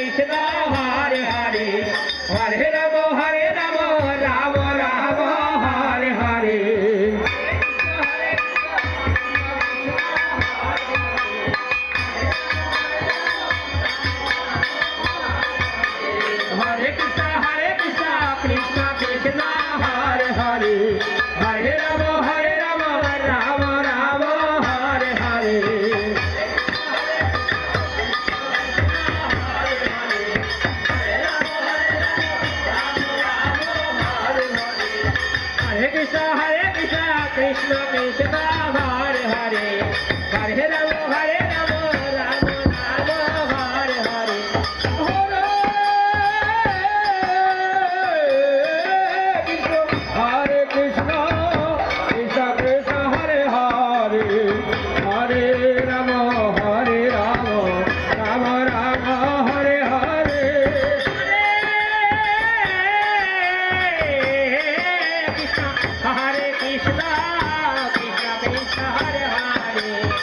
কৃষ্ণ হরে হরে হরে রাম রাম রাম হরে হরে হরে কৃষ্ণ কৃষ্ণ কৃষ্ণ হরে হরে হরে রাম রাম রাম হরে হরে हरे कृष्ण कृष्ण कृष्ण हरे हरे हरे राम राम राम हरे हरे हरे कृष्ण कृष्ण कृष्ण हरे हरे हरे राम राम राम हरे हरे हरे कृष्ण कृष्ण कृष्ण हरे हरे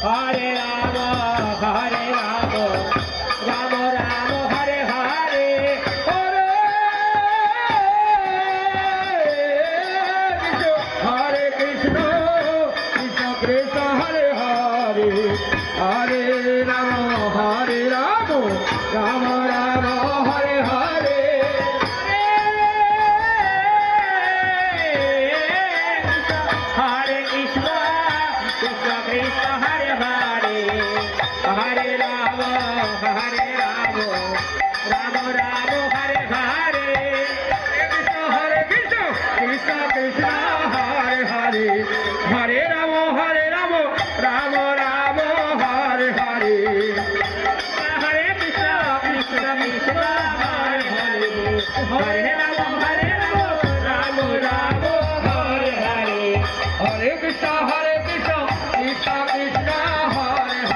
हरे राम राम राम हरे हरे हरे कृष्ण कृष्ण कृष्ण हरे हरे हरे राम राम राम हरे हरे हरे कृष्ण कृष्ण कृष्ण हरे हरे हरे राम राम राम हरे हरे हरे कृष्ण कृष्ण कृष्ण हरे हरे हरे राम राम राम हरे हरे हरे कृष्ण कृष्ण कृष्ण हरे हरे हरे राम राम राम हरे हरे हरे कृष्ण कृष्ण कृष्ण हरे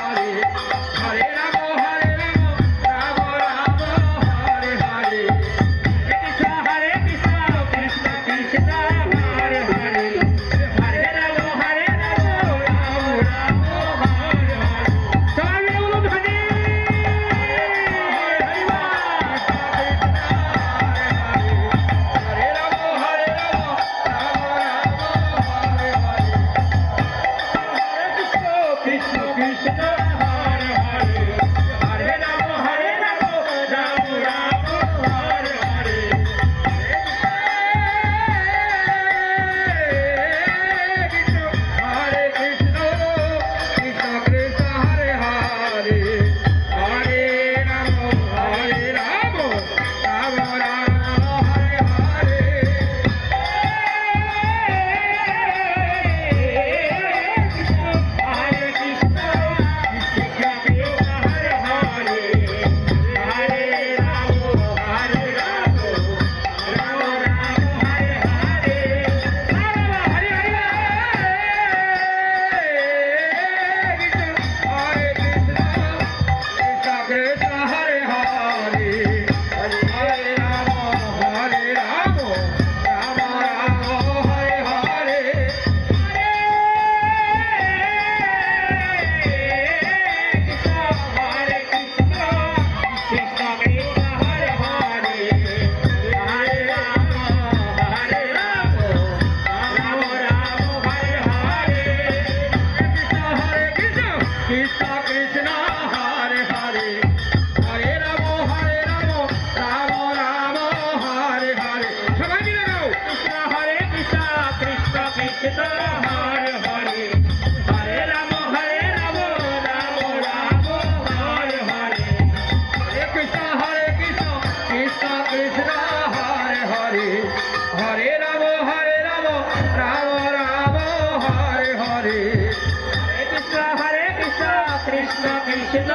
हरे हरे राम राम राम हरे हरे कृष्ण कृष्ण कृष्ण हरे हरे हरे राम राम हरे हरे स्वामी बोलो हरे हरे हरे राम हरे कृष्ण कृष्ण हरे हरे हरे राम राम राम हरे हरे हरे कृष्ण कृष्ण कृष्ण हरे हरे हरे राम राम राम हरे हरे हरे कृष्ण कृष्ण कृष्ण हरे हरे हरे राम राम राम हरे हरे हरे कृष्ण कृष्ण हरे हरे हरे राम राम राम हरे हरे हरे कृष्ण कृष्ण कृष्ण हरे हरे हरे राम राम राम हरे हरे हरे कृष्ण कृष्ण कृष्ण हरे हरे हरे राम राम राम हरे हरे সবাই মিলে গাও কৃষ্ণ কৃষ্ণ কৃষ্ণ হরে হরে হরে রাম রাম রাম হরে হরে হরে কৃষ্ণ কৃষ্ণ কৃষ্ণ হরে হরে হরে রাম রাম রাম হরে হরে হরে কৃষ্ণ কৃষ্ণ কৃষ্ণ